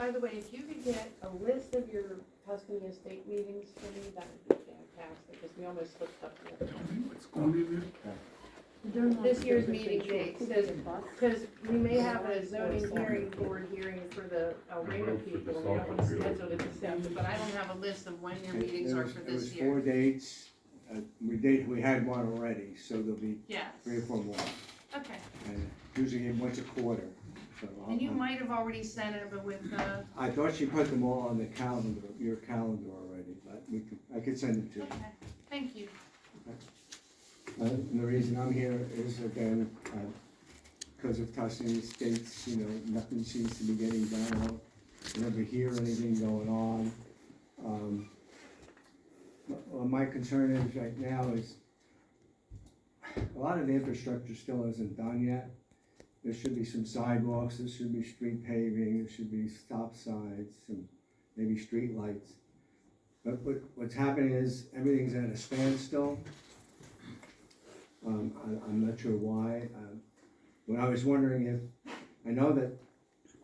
By the way, if you could get a list of your Tuscany estate meetings for me, that would be fantastic, because we almost slipped up there. What's going in there? This year's meeting date says, because we may have a zoning hearing board hearing for the Reno people, and we don't want to schedule it in December, but I don't have a list of when your meetings are for It this was year. 4 dates. We had one already, so there'll be Yes, 3 or 4 more. okay. And usually once a quarter. So And you might have already sent it, but with, I thought she put them all on the calendar, your calendar already, but I could send it to you. okay, thank you. And the reason I'm here is, again, because of Tuscany Estates, nothing seems to be getting done. I never hear anything going on. Well, my concern is right now is a lot of the infrastructure still isn't done yet. There should be some sidewalks, there should be street paving, there should be stop signs, and maybe street lights. But what's happening is everything's at a standstill. I'm not sure why. But I was wondering if, I know that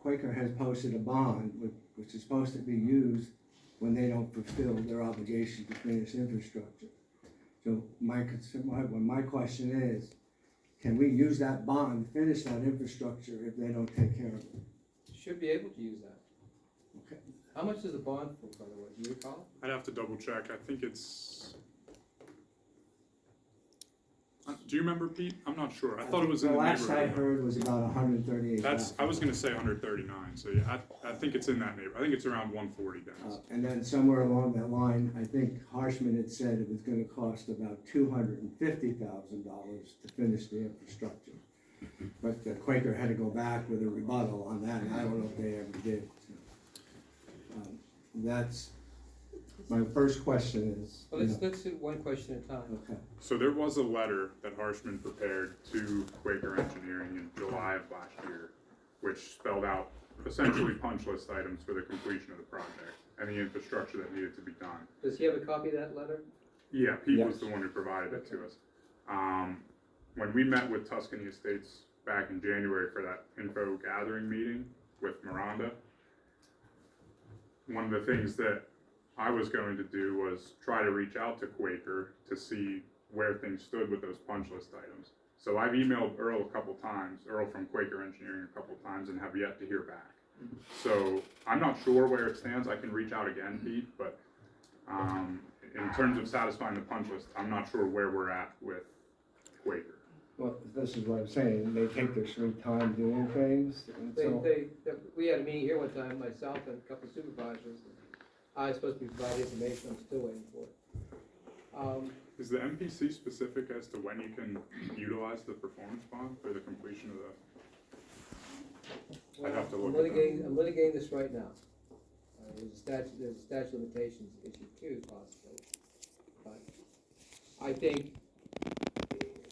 Quaker has posted a bond, which is supposed to be used when they don't fulfill their obligation to finish infrastructure. So my question is, can we use that bond to finish that infrastructure if they don't take care of it? Should be able to use that. Okay. How much is the bond for, by the way, do you recall? I'd have to double check. I think it's. Do you remember, Pete? I'm not sure. I thought it was in the last I neighborhood. heard was about 138,000. I was gonna say 139, so yeah, I think it's in that neighborhood. I think it's around 140, Dennis. And then somewhere along that line, I think Harshman had said it was gonna cost about $250,000 to finish the infrastructure. But the Quaker had to go back with a rebuttal on that, and I don't know if they ever did. That's, my first question is. Well, let's do one question at a time. Okay, So there was a letter that Harshman prepared to Quaker Engineering in July of last year, which spelled out essentially punch list items for the completion of the project and the infrastructure that needed to be done. Does he have a copy of that letter? Yeah, Pete was Yes. the one who provided it to us. When we met with Tuscany Estates back in January for that info gathering meeting with Miranda, one of the things that I was going to do was try to reach out to Quaker to see where things stood with those punch list items. So I've emailed Earl a couple times, Earl from Quaker Engineering a couple times, and have yet to hear back. So I'm not sure where it stands. I can reach out again, Pete, but in terms of satisfying the punch list, I'm not sure where we're at with Quaker. well, this is what I'm saying, they take their sweet time doing things, and so. We had a meeting here one time, myself and a couple of supervisors. I was supposed to be providing information, I'm still waiting for it. Is the MPC specific as to when you can utilize the performance bond for the completion of the? I'd have to look at that. I'm litigating this right now. There's a statute of limitations issue too, possibly. But I think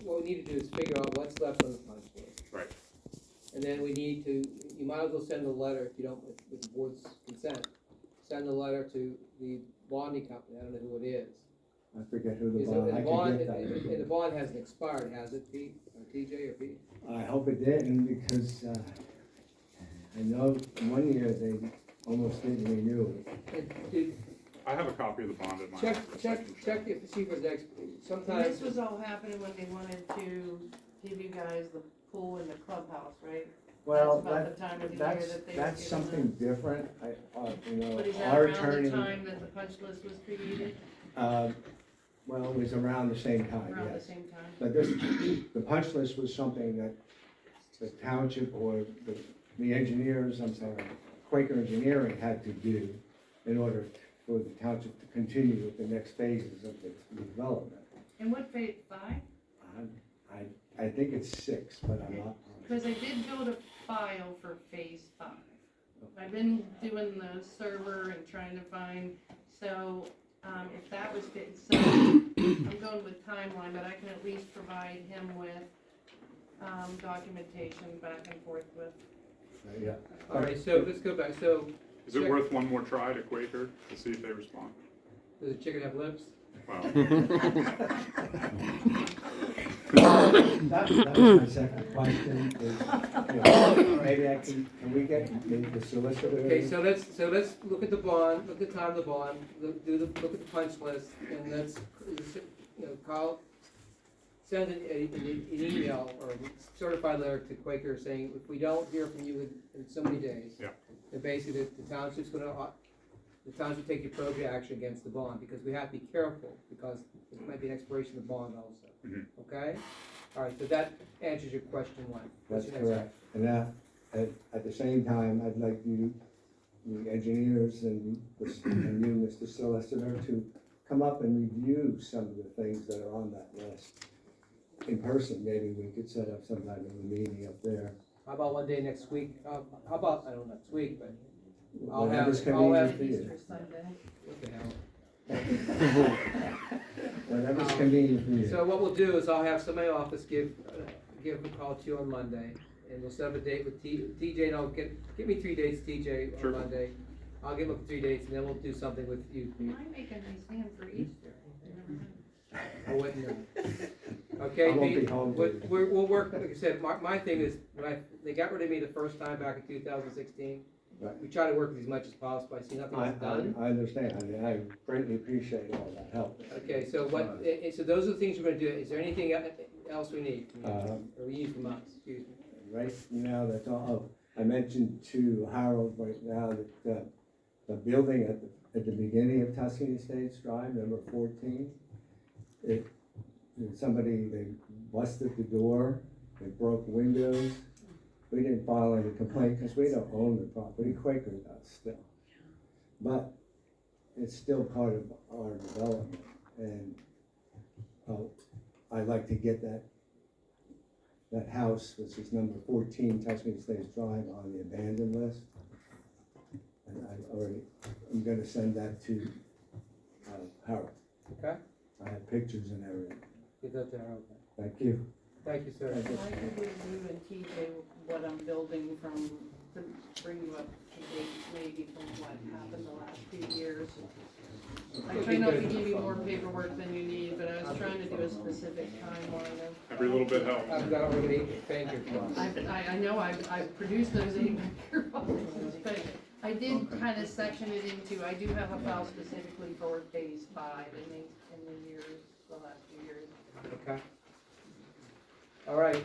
what we need to do is figure out what's left on the punch list. Right. And then we need to, you might as well send a letter, if you don't, with the board's consent, send a letter to the bonding company, I don't know who it is. I forget who the Is it- bond, and I the bond, can get that. and the bond hasn't expired, has it, Pete, or TJ or Pete? I hope it didn't, because, I know one year they almost didn't renew it. And did, I have a copy of the bond at my check, office. I check, can check share. it to see if there's And sometimes. this was all happening when they wanted to give you guys the pool in the clubhouse, right? Well, That's about the time of the year that they were that's giving something different, But is that our around attorney, the time that the punch list was created, well, it was around the same time, around the yes. same time? But the punch list was something that the township or the engineers, I'm sorry, Quaker Engineering had to do in order for the township to continue with the next phases of the development. And what phase, 5? I think it's 6, but I'm not. Because I did go to file for phase 5. I've been doing the server and trying to find, so if that was fit, so I'm going with timeline, but I can at least provide him with documentation back and forth with. Yeah. All right, so let's go back, so, Is it check. worth one more try to Quaker to see if they respond? Does the chicken have lips? Well, That was my second question, is, maybe can we get the solicitor? Okay, so let's look at the bond, look at the time of the bond, look at the punch list, and let's, call, send an email or certified letter to Quaker saying, if we don't hear from you in so many days, Yeah. then basically the township's gonna, the township take appropriate action against the bond, because we have to be careful, because there might be an expiration of the bond also. Mhm. Okay? All right, so that answers your question one. What's That's your next correct. And now, at the same time, I'd like you, the engineers and you, Mr. Solicitor, to come up and review some of the things that are on that list. In person, maybe we could set up some kind of a meeting up there. How about one day next week? How about, I don't know, next week, but I'll have- Whatever's I'll have- convenient for you. Easter Sunday. what the hell? Whatever's convenient for you. So what we'll do is I'll have somebody in the office give a call to you on Monday, and we'll set up a date with TJ, and I'll give me 3 dates, TJ, on Sure. Monday. I'll give him 3 dates, and then we'll do something with you. Am I making these hands for Easter? I wouldn't know. Okay, I won't be Pete, home, we'll David. work, like I said, my thing is, they got rid of me the first time back in 2016. Right. We try to work with as much as possible, I see nothing is done. I understand, I mean, I greatly appreciate all that help. Okay, so so those are the things we're gonna do. Is there anything else we need from you, or we need from us, excuse me? Right now, that's all, I mentioned to Harold right now that, the building at the beginning of Tuscany Estates Drive, number 14, they busted the door, they broke windows. We didn't file any complaint because we don't own the property, Quaker does still. But it's still part of our development, and I'd like to get that house, which is number 14 Tuscany Estates Drive, on the abandoned list. And I'm gonna send that to Harold. Okay, I have pictures and everything. give that to Harold. Thank you. Thank you, sir. I could review and TJ what I'm building from, to bring you up to date maybe from what happened the last few years. I try not to give you more paperwork than you need, but I was trying to do a specific timeline of. Every little bit helps. I've got already eight thank you for I know, I've produced those 8 boxes, but I did kind of section it into, I do have a file specifically for phase 5 in the years, the last few years. Okay. All right,